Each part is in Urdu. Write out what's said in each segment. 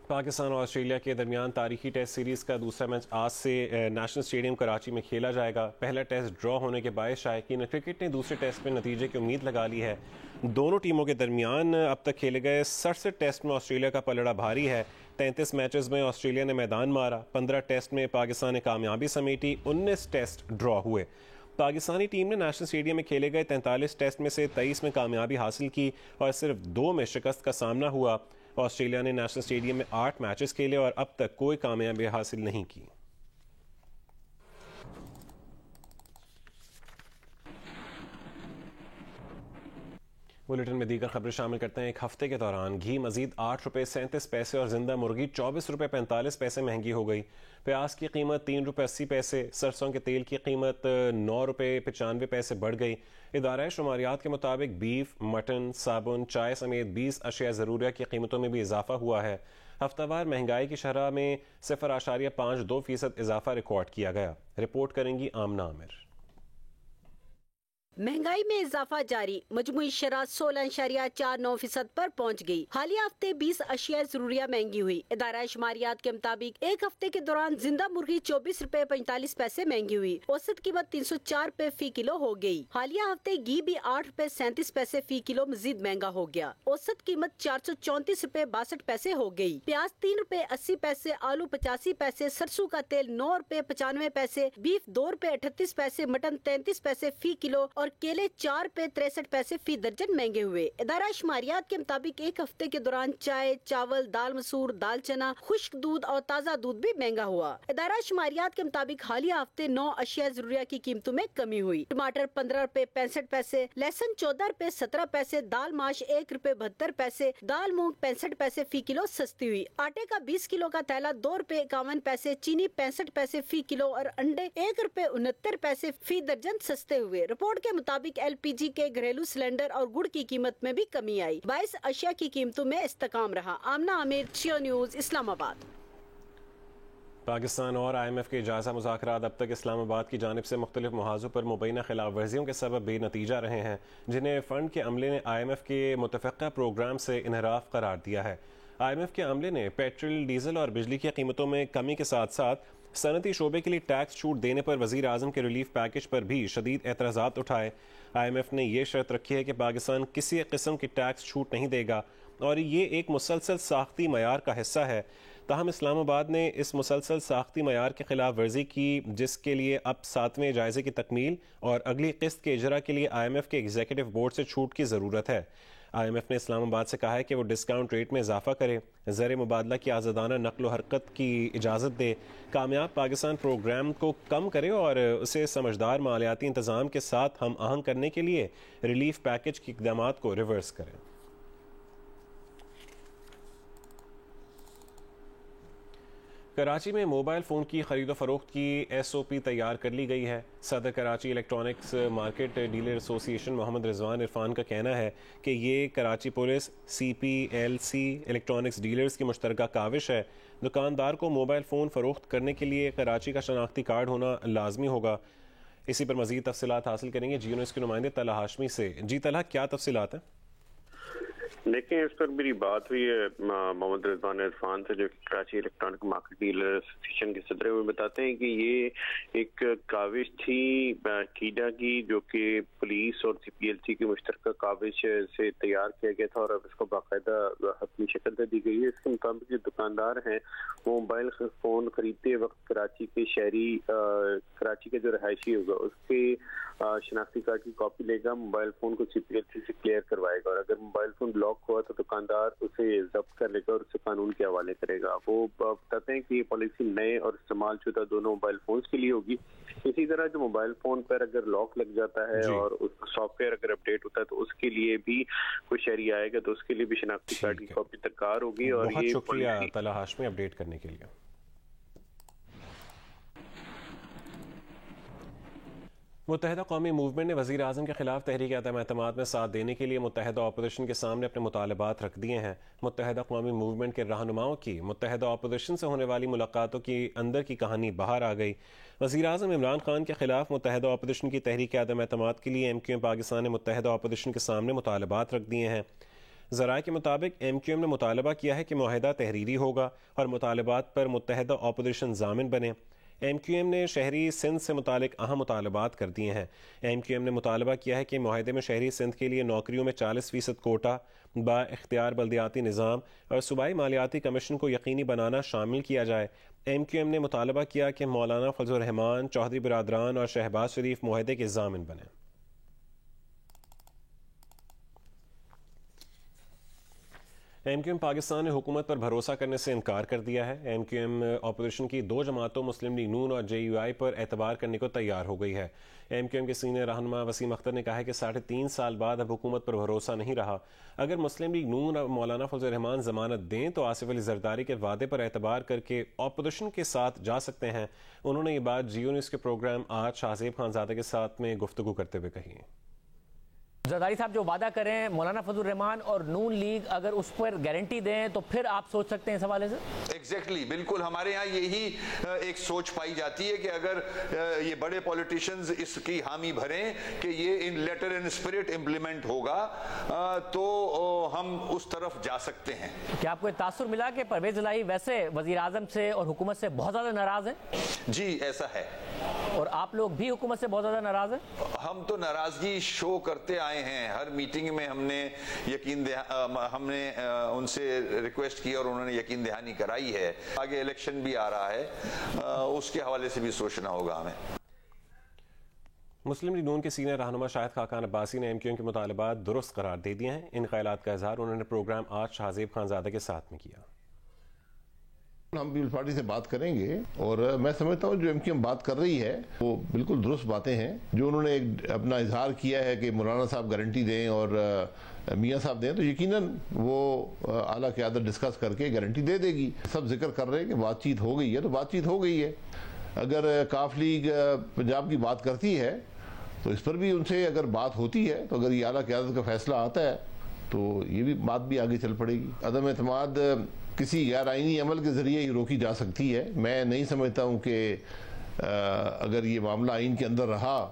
پاکستان اور آسٹریلیا کے درمیان تاریخی ٹیسٹ سیریز کا دوسرا میچ آج سے نیشنل اسٹیڈیم کراچی میں کھیلا جائے گا۔ پہلا ٹیسٹ ڈرا ہونے کے باعث شائقین کرکٹ نے دوسرے ٹیسٹ میں نتیجے کی امید لگا لی ہے۔ دونوں ٹیموں کے درمیان اب تک کھیلے گئے 67 ٹیسٹ میں آسٹریلیا کا پلڑا بھاری ہے۔ 33 میچز میں آسٹریلیا نے میدان مارا، 15 ٹیسٹ میں پاکستان نے کامیابی سمیٹی، 19 ٹیسٹ ڈرا ہوئے۔ پاکستانی ٹیم نے نیشنل اسٹیڈیم میں کھیلے گئے 43 ٹیسٹ میں سے 23 میں کامیابی حاصل کی اور صرف 2 میں شکست کا سامنا ہوا۔ آسٹریلیا نے نیشنل اسٹیڈیم میں 8 میچز کھیلے اور اب تک کوئی کامیابی حاصل نہیں کی۔ بلیٹن میں دیگر خبریں شامل کرتے ہیں۔ ایک ہفتے کے دوران گھی مزید 8 روپے 37 پیسے اور زندہ مرغی 24 روپے 45 پیسے مہنگی ہو گئی۔ پیاز کی قیمت 3 روپے 80 پیسے، سرسوں کے تیل کی قیمت 9 روپے 95 پیسے بڑھ گئی۔ ادارہ شماریات کے مطابق بیف، مٹن، صابن، چائے سمیت 20 اشیاء ضروریہ کی قیمتوں میں بھی اضافہ ہوا ہے۔ ہفتہ وار مہنگائی کی شرح میں 0.52% اضافہ ریکارڈ کیا گیا۔ رپورٹ کریں گی آمنہ عامر۔ مہنگائی میں اضافہ جاری، مجموعی شرح 16.49% پر پہنچ گئی۔ حالیہ ہفتے 20 اشیاء ضروریہ مہنگی ہوئی۔ ادارہ شماریات کے مطابق ایک ہفتے کے دوران زندہ مرغی 24 روپے 45 پیسے مہنگی ہوئی، اوسط قیمت 304 روپے فی کلو ہو گئی۔ حالیہ ہفتے گھی بھی 8 روپے 37 پیسے فی کلو مزید مہنگا ہو گیا، اوسط قیمت 434 روپے 62 پیسے ہو گئی۔ پیاز 3 روپے 80 پیسے، آلو 85 پیسے، سرسوں کا تیل 9 روپے 95 پیسے، بیف 2 روپے 38 پیسے، مٹن 33 پیسے فی کلو اور کیلے 4 روپے 63 پیسے فی درجن مہنگے ہوئے۔ ادارہ شماریات کے مطابق ایک ہفتے کے دوران چائے، چاول، دال مسور، دال چنا، خشک دودھ اور تازہ دودھ بھی مہنگا ہوا۔ ادارہ شماریات کے مطابق حالیہ ہفتے 9 اشیاء ضروریہ کی قیمتوں میں کمی ہوئی۔ ٹماٹر 15 روپے 65 پیسے، لہسن 14 روپے 17 پیسے، دال ماش 1 روپے 72 پیسے، دال مونگ 65 پیسے فی کلو سستی ہوئی۔ آٹے کا 20 کلو کا تھیلا 2 روپے 51 پیسے، چینی 65 پیسے فی کلو اور انڈے 1 روپے 69 پیسے فی درجن سستے ہوئے۔ رپورٹ کے مطابق ایل پی جی کے گھریلو سلنڈر اور گڑ کی قیمت میں بھی کمی آئی، باعث اشیاء کی قیمتوں میں استحکام رہا۔ آمنہ عامر، جیو نیوز، اسلام آباد۔ پاکستان اور آئی ایم ایف کے جائزہ مذاکرات اب تک اسلام آباد کی جانب سے مختلف محاذوں پر مبینہ خلاف ورزیوں کے سبب بے نتیجہ رہے ہیں، جنہیں فنڈ کے عملے نے آئی ایم ایف کے متفقہ پروگرام سے انحراف قرار دیا ہے۔ آئی ایم ایف کے عملے نے پیٹرول، ڈیزل اور بجلی کی قیمتوں میں کمی کے ساتھ ساتھ صنعتی شعبے کے لیے ٹیکس چھوٹ دینے پر وزیر اعظم کے ریلیف پیکج پر بھی شدید اعتراضات اٹھائے۔ آئی ایم ایف نے یہ شرط رکھی ہے کہ پاکستان کسی قسم کی ٹیکس چھوٹ نہیں دے گا اور یہ ایک مسلسل ساختی معیار کا حصہ ہے۔ تاہم اسلام آباد نے اس مسلسل ساختی معیار کی خلاف ورزی کی، جس کے لیے اب 7ویں جائزے کی تکمیل اور اگلی قسط کے اجرا کے لیے آئی ایم ایف کے ایگزیکٹو بورڈ سے چھوٹ کی ضرورت ہے۔ آئی ایم ایف نے اسلام آباد سے کہا ہے کہ وہ ڈسکاؤنٹ ریٹ میں اضافہ کرے، زر مبادلہ کی آزادانہ نقل و حرکت کی اجازت دے، کامیاب پاکستان پروگرام کو کم کرے اور اسے سمجھدار مالیاتی انتظام کے ساتھ ہم آہنگ کرنے کے لیے ریلیف پیکج کے اقدامات کو ریورس کرے۔ کراچی میں موبائل فون کی خرید و فروخت کی ایس او پی تیار کر لی گئی ہے۔ صدر کراچی الیکٹرانکس مارکیٹ ڈیلر ایسوسی ایشن محمد رضوان عرفان کا کہنا ہے کہ یہ Karachi police, C P L C electronics dealers کی مشترکہ کاوش ہے۔ دکاندار کو موبائل فون فروخت کرنے کے لیے کراچی کا شناختی کارڈ ہونا لازمی ہوگا۔ اسی پر مزید تفصیلات حاصل کریں گے جیو نیوز کے نمائندے طلحہ ہاشمی سے۔ جی طلحہ، کیا تفصیلات ہیں؟ دیکھیں، اس پر میری بات ہوئی ہے محمد رضوان عرفان سے، جو کراچی الیکٹرانک مارکیٹ ڈیلر ایسوسی کے صدر، وہ بتاتے ہیں کہ یہ ایک کاوش تھی کیڈا کی، جو کہ پولیس اور سی پی ایل سی کی مشترکہ کاوش سے تیار کیا گیا تھا اور اب اس کو باقاعدہ حتمی شکل دے دی گئی ہے۔ اس کے مطابق جو دکاندار ہیں وہ موبائل فون خریدتے وقت کراچی کے شہری، کراچی کے جو رہائشی ہوگا، اس کے شناختی کارڈ کی کاپی لے گا، موبائل فون کو سی پی ایل سی سے کلیئر کروائے گا اور اگر موبائل فون بلاک ہوا تو دکاندار اسے ضبط کر لے گا اور اسے قانون کے حوالے کرے گا۔ وہ بتاتے ہیں کہ یہ پالیسی نئے اور استعمال شدہ دونوں موبائل فونز کے لیے ہوگی۔ اسی طرح جو موبائل فون پر اگر لاک لگ جاتا ہے اور سافٹ ویئر اگر اپڈیٹ ہوتا ہے تو اس کے لیے بھی کوئی شہری آئے گا تو اس کے لیے بھی شناختی کارڈ کی کاپی درکار ہوگی۔ اور بہت شکریہ طلحہ ہاشمی اپڈیٹ کرنے کے لیے۔ متحدہ قومی موومنٹ نے وزیر اعظم کے خلاف تحریک عدم اعتماد میں ساتھ دینے کے لیے متحدہ اپوزیشن کے سامنے اپنے مطالبات رکھ دیے ہیں۔ متحدہ قومی موومنٹ کے رہنماؤں کی متحدہ اپوزیشن سے ہونے والی ملاقاتوں کی اندر کی کہانی باہر آ گئی۔ وزیر اعظم عمران خان کے خلاف متحدہ اپوزیشن کی تحریک عدم اعتماد کے لیے ایم کیو ایم پاکستان نے متحدہ اپوزیشن کے سامنے مطالبات رکھ دیے ہیں۔ ذرائع کے مطابق ایم کیو ایم نے مطالبہ کیا ہے کہ معاہدہ تحریری ہوگا اور مطالبات پر متحدہ اپوزیشن ضامن بنے۔ ایم کیو ایم نے شہری سندھ سے متعلق اہم مطالبات کر دیے ہیں۔ ایم کیو ایم نے مطالبہ کیا ہے کہ معاہدے میں شہری سندھ کے لیے نوکریوں میں 40% کوٹا، با اختیار بلدیاتی نظام اور صوبائی مالیاتی کمیشن کو یقینی بنانا شامل کیا جائے۔ ایم کیو ایم نے مطالبہ کیا کہ مولانا فضل الرحمان، چودھری برادران اور شہباز شریف معاہدے کے ضامن بنیں۔ ایم کیو ایم پاکستان نے حکومت پر بھروسہ کرنے سے انکار کر دیا ہے۔ ایم کیو ایم اپوزیشن کی 2 جماعتوں مسلم لیگ نون اور جے یو آئی پر اعتبار کرنے کو تیار ہو گئی ہے۔ ایم کیو ایم کے سینئر رہنما وسیم اختر نے کہا ہے کہ 3.5 سال بعد اب حکومت پر بھروسہ نہیں رہا۔ اگر مسلم لیگ نون اور مولانا فضل الرحمان ضمانت دیں تو آصف علی زرداری کے وعدے پر اعتبار کر کے اپوزیشن کے ساتھ جا سکتے ہیں۔ انہوں نے یہ بات جیو نیوز کے پروگرام آج شاہزیب خانزادہ کے ساتھ میں گفتگو کرتے ہوئے کہی۔ زرداری صاحب جو وعدہ کریں مولانا فضل الرحمان اور نون لیگ اگر اس پر گارنٹی دیں تو پھر آپ سوچ سکتے ہیں اس حوالے سے؟ ایگزیکٹلی، بالکل ہمارے ہاں یہی ایک سوچ پائی جاتی ہے کہ اگر یہ بڑے پولیٹیشنز اس کی حامی بھریں کہ یہ ان لیٹر اینڈ اسپرٹ امپلیمنٹ ہوگا تو ہم اس طرف جا سکتے ہیں۔ کیا آپ کو تاثر ملا کہ پرویز الہی ویسے وزیر اعظم سے اور حکومت سے بہت زیادہ ناراض ہیں؟ جی ایسا ہے، اور آپ لوگ بھی حکومت سے بہت زیادہ ناراض ہیں؟ ہم تو ناراضگی شو کرتے آئے ہیں، ہر میٹنگ میں ہم نے ان سے ریکویسٹ کی اور انہوں نے یقین دہانی کرائی ہے۔ آگے الیکشن بھی آ رہا ہے، اس کے حوالے سے بھی سوچنا ہوگا ہمیں۔ مسلم لیگ نون کے سینئر رہنما شاہد خاقان عباسی نے ایم کیو ایم کے مطالبات درست قرار دے دیے ہیں۔ ان خیالات کا اظہار انہوں نے پروگرام آج شاہزیب خانزادہ کے ساتھ میں کیا۔ ہم پیپلز پارٹی سے بات کریں گے اور میں سمجھتا ہوں جو ایم کیو ایم بات کر رہی ہے وہ بالکل درست باتیں ہیں۔ جو انہوں نے اپنا اظہار کیا ہے کہ مولانا صاحب گارنٹی دیں اور میاں صاحب دیں تو یقیناً وہ اعلیٰ قیادت ڈسکس کر کے گارنٹی دے دے گی۔ سب ذکر کر رہے ہیں کہ بات چیت ہو گئی ہے تو بات چیت ہو گئی ہے۔ اگر کاف لیگ پنجاب کی بات کرتی ہے تو اس پر بھی ان سے اگر بات ہوتی ہے تو اگر یہ اعلیٰ قیادت کا فیصلہ آتا ہے تو یہ بھی بات بھی آگے چل پڑے گی۔ عدم اعتماد کسی غیر آئینی عمل کے ذریعے ہی روکی جا سکتی ہے۔ میں نہیں سمجھتا ہوں کہ اگر یہ معاملہ آئین کے اندر رہا،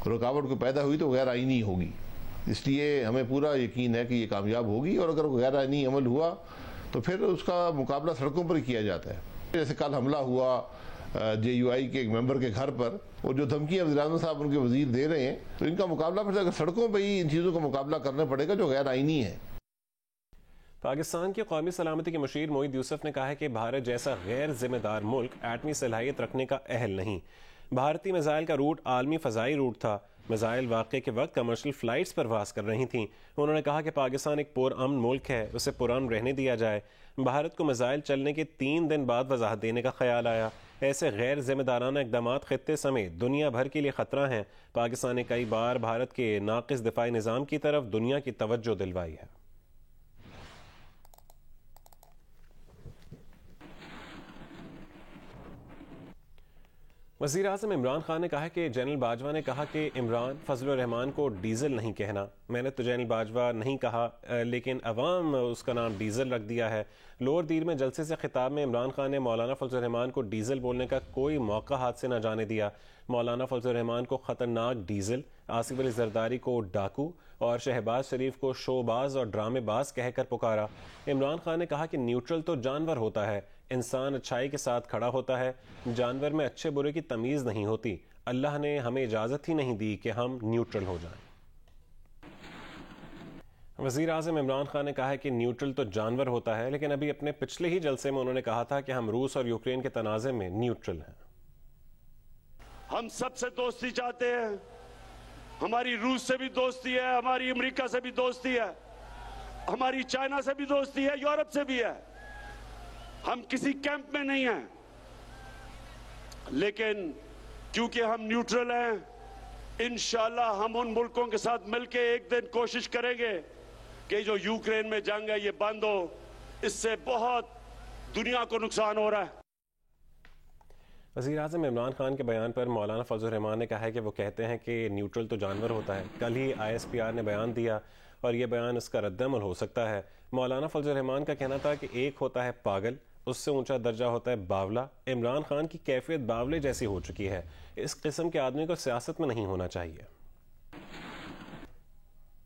رکاوٹ کو پیدا ہوئی تو غیر آئینی ہوگی۔ اس لیے ہمیں پورا یقین ہے کہ یہ کامیاب ہوگی، اور اگر غیر آئینی عمل ہوا تو پھر اس کا مقابلہ سڑکوں پر ہی کیا جاتا ہے۔ جیسے کل حملہ ہوا جے یو آئی کے ایک ممبر کے گھر پر، اور جو دھمکیاں وزیر اعظم صاحب ان کے وزیر دے رہے ہیں تو ان کا مقابلہ پھر اگر سڑکوں پہ ہی ان چیزوں کا مقابلہ کرنا پڑے گا جو غیر آئینی ہے۔ پاکستان کی قومی سلامتی کے مشیر معید یوسف نے کہا ہے کہ بھارت جیسا غیر ذمہ دار ملک ایٹمی صلاحیت رکھنے کا اہل نہیں۔ بھارتی میزائل کا روٹ عالمی فضائی روٹ تھا۔ میزائل واقعے کے وقت کمرشل فلائٹس پرواز کر رہی تھیں۔ انہوں نے کہا کہ پاکستان ایک پرامن ملک ہے، اسے پرامن رہنے دیا جائے۔ بھارت کو میزائل چلنے کے 3 دن بعد وضاحت دینے کا خیال آیا۔ ایسے غیر ذمہ دارانہ اقدامات خطے سمیت دنیا بھر کے لیے خطرہ ہیں۔ پاکستان نے کئی بار بھارت کے ناقص دفاعی نظام کی طرف دنیا کی توجہ دلوائی ہے۔ وزیر اعظم عمران خان نے کہا کہ جنرل باجوہ نے کہا کہ عمران فضل الرحمان کو ڈیزل نہیں کہنا۔ میں نے تو جنرل باجوہ نہیں کہا، لیکن عوام اس کا نام ڈیزل رکھ دیا ہے۔ لوور دیر میں جلسے سے خطاب میں عمران خان نے مولانا فضل الرحمان کو ڈیزل بولنے کا کوئی موقع ہاتھ سے نہ جانے دیا۔ مولانا فضل الرحمان کو خطرناک ڈیزل، آصف علی زرداری کو ڈاکو اور شہباز شریف کو شوباز اور ڈرامے باز کہہ کر پکارا۔ عمران خان نے کہا کہ نیوٹرل تو جانور ہوتا ہے، انسان اچھائی کے ساتھ کھڑا ہوتا ہے، جانور میں اچھے برے کی تمیز نہیں ہوتی۔ اللہ نے ہمیں اجازت ہی نہیں دی کہ ہم نیوٹرل ہو جائیں۔ وزیر اعظم عمران خان نے کہا ہے کہ نیوٹرل تو جانور ہوتا ہے، لیکن ابھی اپنے پچھلے ہی جلسے میں انہوں نے کہا تھا کہ ہم روس اور یوکرین کے تنازع میں نیوٹرل ہیں۔ ہم سب سے دوستی چاہتے ہیں، ہماری روس سے بھی دوستی ہے، ہماری امریکہ سے بھی دوستی ہے، ہماری چائنا سے بھی دوستی ہے، یورپ سے بھی ہے۔ ہم کسی کیمپ میں نہیں ہیں، لیکن کیونکہ ہم نیوٹرل ہیں، انشاءاللہ ہم ان ملکوں کے ساتھ مل کے ایک دن کوشش کریں گے کہ جو یوکرین میں جنگ ہے یہ بند ہو۔ اس سے بہت دنیا کو نقصان ہو رہا ہے۔ وزیر اعظم عمران خان کے بیان پر مولانا فضل الرحمان نے کہا ہے کہ وہ کہتے ہیں کہ نیوٹرل تو جانور ہوتا ہے۔ کل ہی ISPR نے بیان دیا اور یہ بیان اس کا رد عمل ہو سکتا ہے۔ مولانا فضل الرحمان کا کہنا تھا کہ ایک ہوتا ہے پاگل، اس سے اونچا درجہ ہوتا ہے باولا۔ عمران خان کی کیفیت باولے جیسی ہو چکی ہے۔ اس قسم کے آدمی کو سیاست میں نہیں ہونا چاہیے۔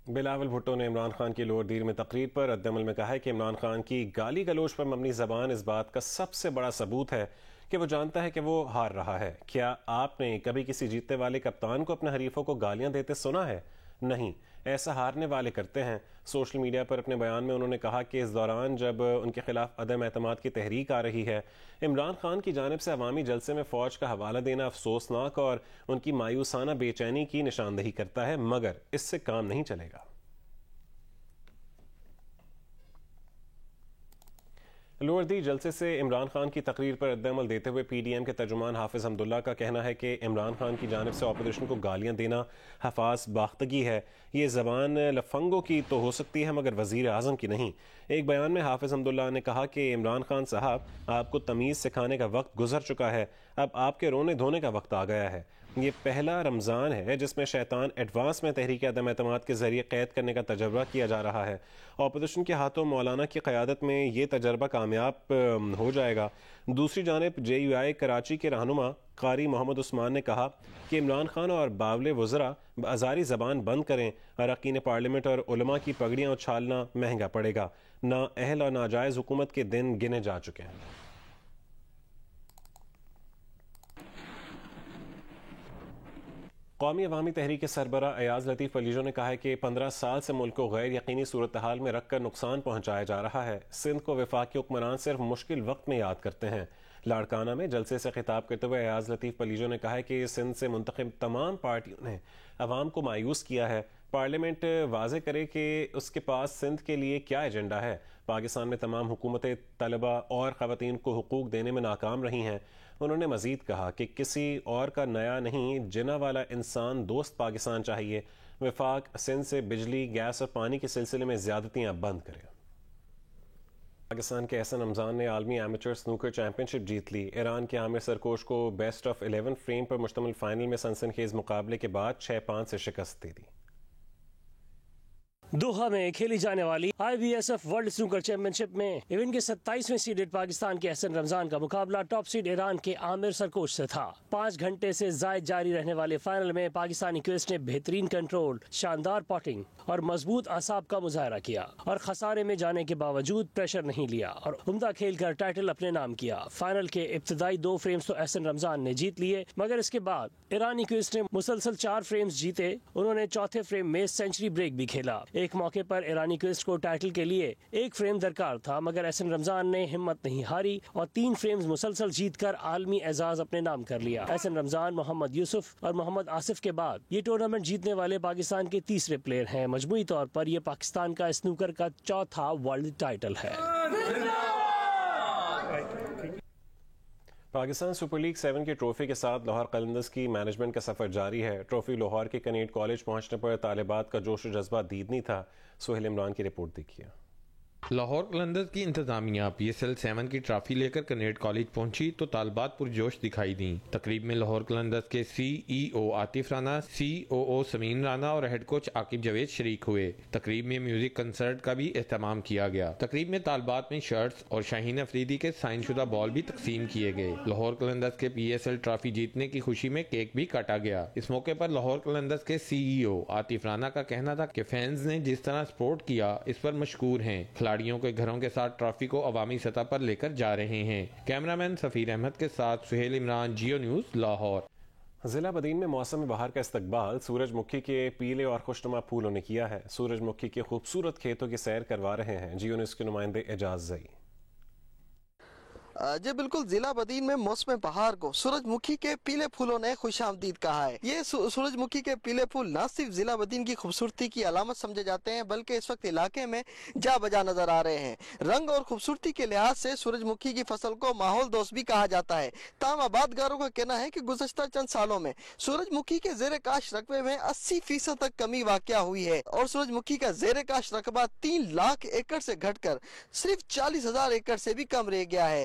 بلاول بھٹو نے عمران خان کی لوور دیر میں تقریر پر رد عمل میں کہا ہے کہ عمران خان کی گالی گلوچ پر مبنی زبان اس بات کا سب سے بڑا ثبوت ہے کہ وہ جانتا ہے کہ وہ ہار رہا ہے۔ کیا آپ نے کبھی کسی جیتنے والے کپتان کو اپنے حریفوں کو گالیاں دیتے سنا ہے؟ نہیں، ایسا ہارنے والے کرتے ہیں۔ سوشل میڈیا پر اپنے بیان میں انہوں نے کہا کہ اس دوران جب ان کے خلاف عدم اعتماد کی تحریک آ رہی ہے، عمران خان کی جانب سے عوامی جلسے میں فوج کا حوالہ دینا افسوسناک اور ان کی مایوسانہ بے چینی کی نشاندہی کرتا ہے، مگر اس سے کام نہیں چلے گا۔ لوور دی جلسے سے عمران خان کی تقریر پر رد عمل دیتے ہوئے پی ڈی ایم کے ترجمان حافظ حمداللہ کا کہنا ہے کہ عمران خان کی جانب سے اپوزیشن کو گالیاں دینا حفاظ باختگی ہے۔ یہ زبان لفنگوں کی تو ہو سکتی ہے مگر وزیر اعظم کی نہیں۔ ایک بیان میں حافظ حمداللہ نے کہا کہ عمران خان صاحب، آپ کو تمیز سکھانے کا وقت گزر چکا ہے، اب آپ کے رونے دھونے کا وقت آ گیا ہے۔ یہ پہلا رمضان ہے جس میں شیطان ایڈوانس میں تحریک عدم اعتماد کے ذریعے قید کرنے کا تجربہ کیا جا رہا ہے۔ اپوزیشن کے ہاتھوں مولانا کی قیادت میں یہ تجربہ کامیاب ہو جائے گا۔ دوسری جانب جے یو آئی کراچی کے رہنما قاری محمد عثمان نے کہا کہ عمران خان اور باول وزراء آزاری زبان بند کریں، اراکین پارلیمنٹ اور علماء کی پگڑیاں اچھالنا مہنگا پڑے گا۔ نااہل اور ناجائز حکومت کے دن گنے جا چکے ہیں۔ قومی عوامی تحریک کے سربراہ ایاز لطیف پلیجو نے کہا ہے کہ 15 سال سے ملک کو غیر یقینی صورتحال میں رکھ کر نقصان پہنچایا جا رہا ہے۔ سندھ کو وفاقی حکمران صرف مشکل وقت میں یاد کرتے ہیں۔ لاڑکانہ میں جلسے سے خطاب کرتے ہوئے ایاز لطیف پلیجو نے کہا ہے کہ سندھ سے منتخب تمام پارٹیوں نے عوام کو مایوس کیا ہے۔ پارلیمنٹ واضح کرے کہ اس کے پاس سندھ کے لیے کیا ایجنڈا ہے۔ پاکستان میں تمام حکومتیں طلبہ اور خواتین کو حقوق دینے میں ناکام رہی ہیں۔ انہوں نے مزید کہا کہ کسی اور کا نیا نہیں، جنا والا انسان دوست پاکستان چاہیے۔ وفاق سندھ سے بجلی، گیس اور پانی کے سلسلے میں زیادتیاں بند کرے۔ پاکستان کے احسن رمضان نے عالمی ایمیچر سنوکر چیمپئن شپ جیت لی۔ ایران کے عامر سرکوش کو بیسٹ آف 11 فریم پر مشتمل فائنل میں سنسن خیز مقابلے کے بعد 6-5 سے شکست دے دی۔ دوحہ میں کھیلی جانے والی I B S F world snooker championship میں ایونٹ کے 27ویں سیڈڈ پاکستان کے احسن رمضان کا مقابلہ ٹاپ سیڈ ایران کے عامر سرکوش سے تھا۔ 5 گھنٹے سے زائد جاری رہنے والے فائنل میں پاکستانی کویسٹ نے بہترین کنٹرول، شاندار پاٹنگ اور مضبوط اعصاب کا مظاہرہ کیا اور خسارے میں جانے کے باوجود پریشر نہیں لیا اور عمدہ کھیل کر ٹائٹل اپنے نام کیا۔ فائنل کے ابتدائی 2 فریمز تو احسن رمضان نے جیت لیے، مگر اس کے بعد ایرانی کویسٹ نے مسلسل 4 فریمز جیتے۔ انہوں نے چوتھے فریم میں سینچری بریک بھی کھیلا۔ ایک موقع پر ایرانی کویسٹ کو ٹائٹل کے لیے 1 فریم درکار تھا، مگر احسن رمضان نے ہمت نہیں ہاری اور 3 فریمز مسلسل جیت کر عالمی اعزاز اپنے نام کر لیا۔ احسن رمضان، محمد یوسف اور محمد آصف کے بعد یہ ٹورنامنٹ جیتنے والے پاکستان کے تیسرے پلیئر ہیں۔ مجموعی طور پر یہ پاکستان کا سنوکر کا 4تھا ورلڈ ٹائٹل ہے۔ پاکستان سپر لیگ 7 کی ٹرافی کے ساتھ لاہور قلندرز کی مینجمنٹ کا سفر جاری ہے۔ ٹرافی لاہور کے کنیٹ کالج پہنچنے پر طالبات کا جوش و جذبہ دیدنی تھا۔ سہیل عمران کی رپورٹ دیکھیے۔ لاہور قلندرز کی انتظامیہ PSL 7 کی ٹرافی لے کر کنیٹ کالج پہنچی تو طالبات پرجوش دکھائی دیں۔ تقریب میں لاہور قلندرز کے CEO عاطف رانا، COO سمین رانا اور ہیڈ کوچ عاقب جاوید شریک ہوئے۔ تقریب میں میوزک کنسرٹ کا بھی اہتمام کیا گیا۔ تقریب میں طالبات میں شرٹس اور شاہین افریدی کے سائن شدہ بال بھی تقسیم کیے گئے۔ لاہور قلندرز کے PSL ٹرافی جیتنے کی خوشی میں کیک بھی کاٹا گیا۔ اس موقع پر لاہور قلندرز کے CEO عاطف رانا کا کہنا تھا کہ فینز نے جس طرح سپورٹ کیا اس پر مشکور ہیں۔ کھلاڑیوں کے گھروں کے ساتھ ٹرافی کو عوامی سطح پر لے کر جا رہے ہیں۔ کیمرامین سفیر احمد کے ساتھ سہیل عمران، جیو نیوز، لاہور۔ ضلع بدین میں موسم بہار کا استقبال سورج مکھی کے پیلے اور خوشنما پھولوں نے کیا ہے۔ سورج مکھی کے خوبصورت کھیتوں کی سیر کروا رہے ہیں جیو نیوز کے نمائندے اعجاز زئی۔ جی بالکل، ضلع بدین میں موسم بہار کو سورج مکھی کے پیلے پھولوں نے خوش آمدید کہا ہے۔ یہ سورج مکھی کے پیلے پھول نہ صرف ضلع بدین کی خوبصورتی کی علامت سمجھے جاتے ہیں بلکہ اس وقت علاقے میں جا بجا نظر آ رہے ہیں۔ رنگ اور خوبصورتی کے لحاظ سے سورج مکھی کی فصل کو ماحول دوست بھی کہا جاتا ہے۔ تاہم آبادگاروں کا کہنا ہے کہ گزشتہ چند سالوں میں سورج مکھی کے زیر کاشت رقبے میں 80% تک کمی واقع ہوئی ہے اور سورج مکھی کا زیر کاشت رقبہ 3 لاکھ ایکڑ سے گھٹ کر صرف 40,000 ایکڑ سے بھی کم رہ گیا ہے۔